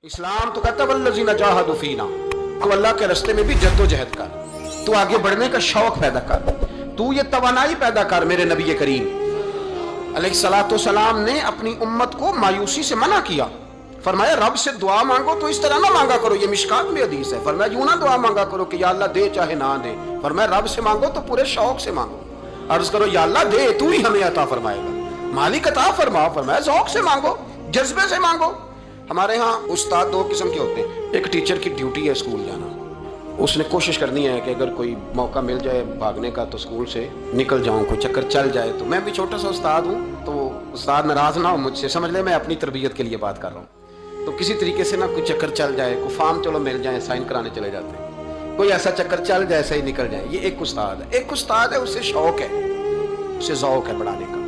इस्लाम तो कहता वल्लज़ीना जाहदू फीना, तो अल्लाह के रास्ते में भी जद्दोजहद कर, तू आगे बढ़ने का शौक पैदा कर, तू ये तवानाई पैदा कर। मेरे नबी करीम अलैहिस्सलातु वस्सलाम ने अपनी उम्मत को मायूसी से मना किया। फरमाया रब से दुआ मांगो तो इस तरह ना मांगा करो, ये मिशकात में हदीस है। फरमाया यूं ना दुआ मांगा करो कि या अल्लाह दे चाहे ना दे। फरमाया रब से मांगो तो पूरे शौक से मांगो, अर्ज करो या अल्लाह दे, तू ही हमें अता फरमाएगा, मालिक अता फरमा। फरमाया शौक से मांगो, जज्बे से मांगो। हमारे यहाँ उस्ताद दो किस्म के होते हैं। एक टीचर की ड्यूटी है स्कूल जाना, उसने कोशिश करनी है कि अगर कोई मौका मिल जाए भागने का तो स्कूल से निकल जाऊं, कोई चक्कर चल जाए। तो मैं भी छोटा सा उस्ताद हूँ, तो उस्ताद नाराज ना हो मुझसे, समझ ले मैं अपनी तरबियत के लिए बात कर रहा हूँ। तो किसी तरीके से ना कोई चक्कर चल जाए, कोई फार्म चलो मिल जाए, साइन कराने चले जाते हैं, कोई ऐसा चक्कर चल जाए, ऐसा ही निकल जाए। ये एक उस्ताद है। एक उस्ताद है उसे शौक है, उसे ज़ौक़ है पढ़ाने का।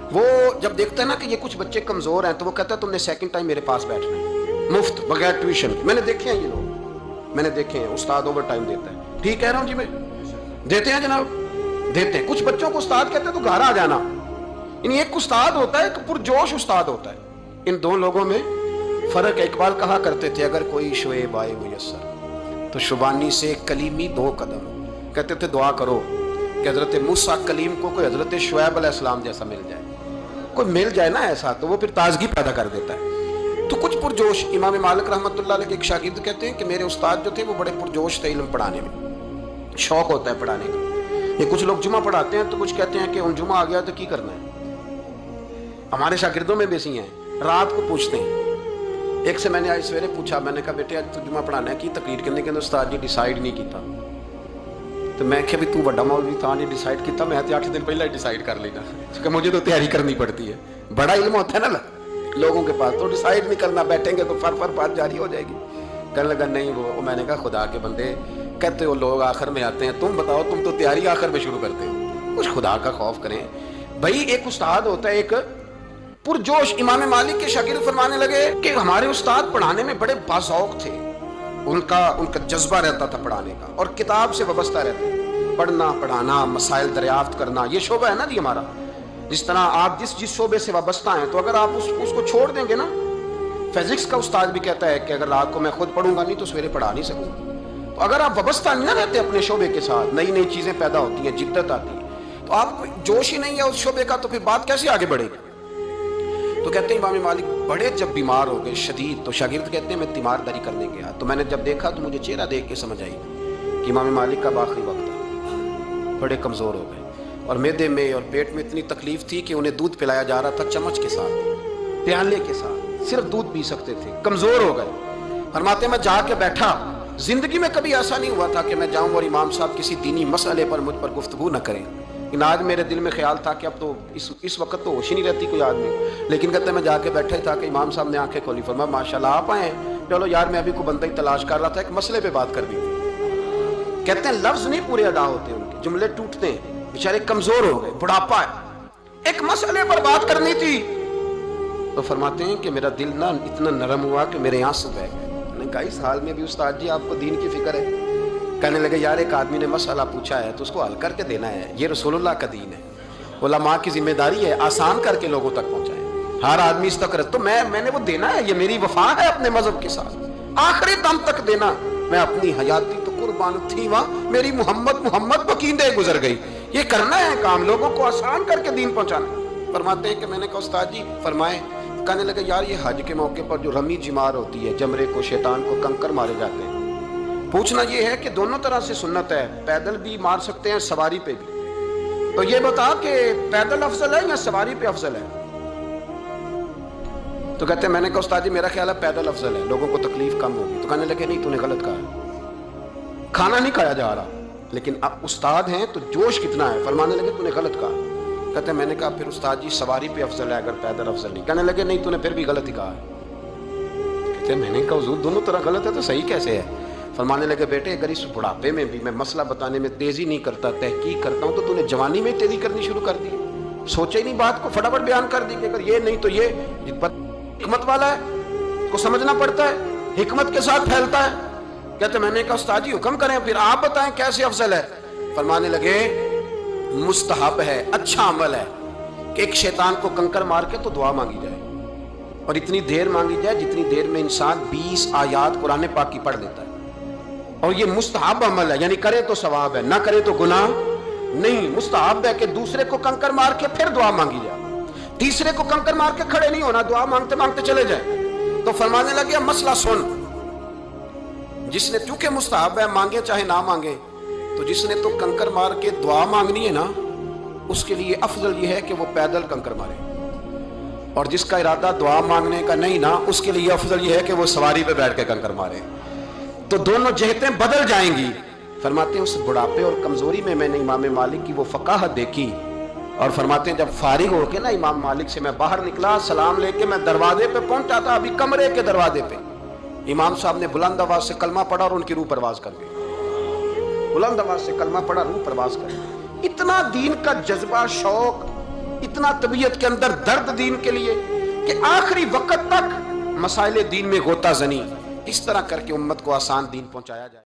वो जब देखता है ना कि ये कुछ बच्चे कमज़ोर हैं तो वो कहता है तुमने सेकंड टाइम मेरे पास बैठना है, मुफ्त बगैर ट्यूशन। मैंने देखे हैं ये लोग, मैंने देखे हैं। उस्ताद ओवर टाइम देता है, ठीक कह रहा हूँ जी मैं, देते हैं जनाब, देते हैं। कुछ बच्चों को उस्ताद कहते हैं तो घर आ जाना। यानी एक उस्ताद होता है, एक पुरजोश उस्ताद होता है। इन दो लोगों में फ़र्क। इकबाल कहा करते थे अगर कोई शुएब आए मुयस्सर तो शुबानी से कलीमी दो कदम। कहते थे दुआ करो कि हज़रत मूसा कलीम को कोई हज़रत शुएब अलैहिस्सलाम जैसा मिल जाए, कोई मिल जाए ना ऐसा, तो वो फिर ताजगी पैदा कर देता है। तो कुछ पुरजोश, इमाम मालिक रहमतुल्लाह अलैह के एक शागिर्द कहते हैं कि मेरे उस्ताद जो थे वो बड़े पुरजोश थे इल्म पढ़ाने में, शौक होता है पढ़ाने का। ये कुछ लोग जुमा पढ़ाते हैं तो कुछ कहते हैं कि उन जुमा आ गया तो की करना है। हमारे शागिर्दों में बेसी हैं, रात को पूछते हैं। एक से मैंने आज सवेरे पूछा, मैंने कहा बेटे आज तू जुमा पढ़ाना है की तकरीर करने के उस्ताद जी डिसाइड नहीं किया। तो मैं क्या भी तू बड़ा मौलवी था नहीं डिसाइड किया, मैं 8 दिन पहले डिसाइड कर लेना, क्योंकि मुझे तो तैयारी करनी पड़ती है। बड़ा इल्म होता है ना लोगों के पास, तो डिसाइड नहीं करना, बैठेंगे तो फर बात जारी हो जाएगी। कहने लगा नहीं वो मैंने कहा खुदा के बंदे कहते हो लोग आखिर में आते हैं, तुम बताओ तुम तो तैयारी आखिर में शुरू करते हो, कुछ खुदा का खौफ करें भाई। एक उस्ताद होता है एक पुरजोश। इमाम मालिक के शागिर्द फरमाने लगे कि हमारे उस्ताद पढ़ाने में बड़े बाज़ौक़ थे, उनका जज्बा रहता था पढ़ाने का और किताब से वाबस्ता रहते, पढ़ना पढ़ाना मसाइल दरियाफ्त करना, ये शोबा है ना जी हमारा। जिस तरह आप जिस शोबे से वाबस्ता हैं तो अगर आप उसको छोड़ देंगे ना, फिजिक्स का उस्ताद भी कहता है कि अगर रात को मैं खुद पढ़ूंगा नहीं तो सवेरे पढ़ा नहीं सकूंगा। तो अगर आप वाबस्ता नहीं ना रहते अपने शोबे के साथ, नई नई चीज़ें पैदा होती हैं, जिद्दत आती है, तो आप जोश ही नहीं है उस शोबे का, तो फिर बात कैसे आगे बढ़ेगी। तो कहते हैं इमाम मालिक बड़े जब बीमार हो गए शदीद, तो शागिर्द कहते हैं मैं तीमारदारी करने गया, तो मैंने जब देखा तो मुझे चेहरा देख के समझ आई कि इमाम मालिक का आखिरी वक्त है, बड़े कमज़ोर हो गए और मैदे में और पेट में इतनी तकलीफ थी कि उन्हें दूध पिलाया जा रहा था चम्मच के साथ, प्याले के साथ, सिर्फ दूध पी सकते थे, कमज़ोर हो गए। फरमाते मैं जाके बैठा, जिंदगी में कभी ऐसा नहीं हुआ था कि मैं जाऊँ और इमाम साहब किसी दीनी मसले पर मुझ पर गुफ्तगू न करें। लेकिन आज मेरे दिल में ख्याल था कि अब तो इस वक्त तो होश ही नहीं रहती कोई आदमी। लेकिन कहते मैं जाके बैठा ही था कि इमाम साहब ने आंखें खोली, फरमाया माशाल्लाह आप आए, चलो यार मैं अभी कोई बंदा ही तलाश कर रहा था, एक मसले पे बात कर दी थी। कहते हैं लफ्ज नहीं पूरे अदा होते, उनके जुमले टूटते हैं, बेचारे कमजोर हो गए, बुढ़ापा है, एक मसले पर बात करनी थी। तो फरमाते हैं कि मेरा दिल ना इतना नरम हुआ कि मेरे आंसू बह गए। मैंने कहा इस हाल में भी उस्ताद जी आपको दीन की फिक्र है। कहने लगे यार एक आदमी ने मसला पूछा है तो उसको हल करके देना है, ये रसूलुल्लाह का दीन है, उलमा की जिम्मेदारी है आसान करके लोगों तक पहुंचाएं। हर आदमी इस तक तो मैंने वो देना है, ये मेरी वफा है अपने मजहब के साथ, आखिरी दम तक देना। मैं अपनी हयाती तो कुर्बान थी वहां, मेरी मोहम्मद बकींदे गुजर गई। ये करना है काम, लोगों को आसान करके दीन पहुंचाना। फरमाते हैं कि मैंने कहा उस्ताद जी फरमाए। कहने लगे यार ये हज के मौके पर जो रमी जिमार होती है, जमरे को शैतान को कंकर मारे जाते हैं, पूछना ये है कि दोनों तरह से सुन्नत है, पैदल भी मार सकते हैं सवारी पे भी, तो ये बता कि पैदल अफजल है या सवारी पे अफजल है। तो कहते हैं मैंने कहा उस्ताद जी मेरा ख्याल है पैदल अफजल है, लोगों को तकलीफ कम होगी। तो कहने लगे नहीं तूने गलत कहा, खाना नहीं खाया जा रहा, लेकिन अब उस्ताद हैं तो जोश कितना है। फरमाने लगे तूने गलत कहा। कहते हैं मैंने कहा फिर उस्ताद जी सवारी पे अफजल है अगर पैदल अफजल नहीं। कहने लगे नहीं तूने फिर भी गलत ही कहा है। कहते हैं मैंने कहा हुजूर दोनों तरह गलत है तो सही कैसे है। फरमाने लगे बेटे अगर इस बुढ़ापे में भी मैं मसला बताने में तेजी नहीं करता, तहकीक करता हूँ, तो तूने जवानी में तेजी करनी शुरू कर दी, सोचे ही नहीं बात को, फटाफट बयान कर दी कि अगर ये नहीं तो ये। हिकमत वाला है को समझना पड़ता है, हिकमत के साथ फैलता है। कहते मैंने कहा उस्ताद जी हुक्म करें, फिर आप बताएं कैसे अफजल है। फरमाने लगे मुस्तहब है, अच्छा अमल है कि एक शैतान को कंकर मार के तो दुआ मांगी जाए। اور اتنی دیر مانگی جائے جتنی دیر میں انسان 20 آیات قرآن پاک کی پڑھ لیتا ہے. اور یہ مستحب عمل ہے، یعنی کرے تو ثواب ہے، نہ کرے تو گناہ نہیں. مستحب ہے کہ دوسرے کو کنکر مار کے پھر دعا مانگی جائے، تیسرے کو کنکر مار کے کھڑے نہیں ہونا، دعا مانگتے مانگتے چلے جائے. تو فرمانے لگے مسئلہ سن، جس نے چونکہ مستحب ہے مانگے چاہے نہ مانگے، تو جس نے تو کنکر مار کے دعا مانگنی ہے نا، اس کے لیے افضل یہ ہے کہ وہ پیدل کنکر مارے. اور جس کا ارادہ دعا مانگنے کا نہیں نا، اس کے لیے افضل یہ ہے کہ وہ سواری پہ بیٹھ کے کنکر مارے. تو دونوں جہتیں بدل جائیں گی. فرماتے ہیں اس بڑھاپے اور کمزوری میں نے امام مالک کی وہ فقاہت دیکھی، اور فرماتے ہیں جب فارغ ہو کے نا امام مالک سے میں باہر نکلا، سلام لے کے میں دروازے پہ پہنچا تھا، ابھی کمرے کے دروازے پہ امام صاحب نے بلند آواز سے کلمہ پڑھا اور ان کی روح پرواز کر گئی. بلند آواز سے کلمہ پڑھا، روح پرواز کر گئی. اتنا دین کا جذبہ، شوق، اتنا طبیعت کے اندر درد دین کے لیے کہ آخری وقت تک مسائل دین میں غوطہ زنی، اس طرح کر کے امت کو آسان دین پہنچایا جائے.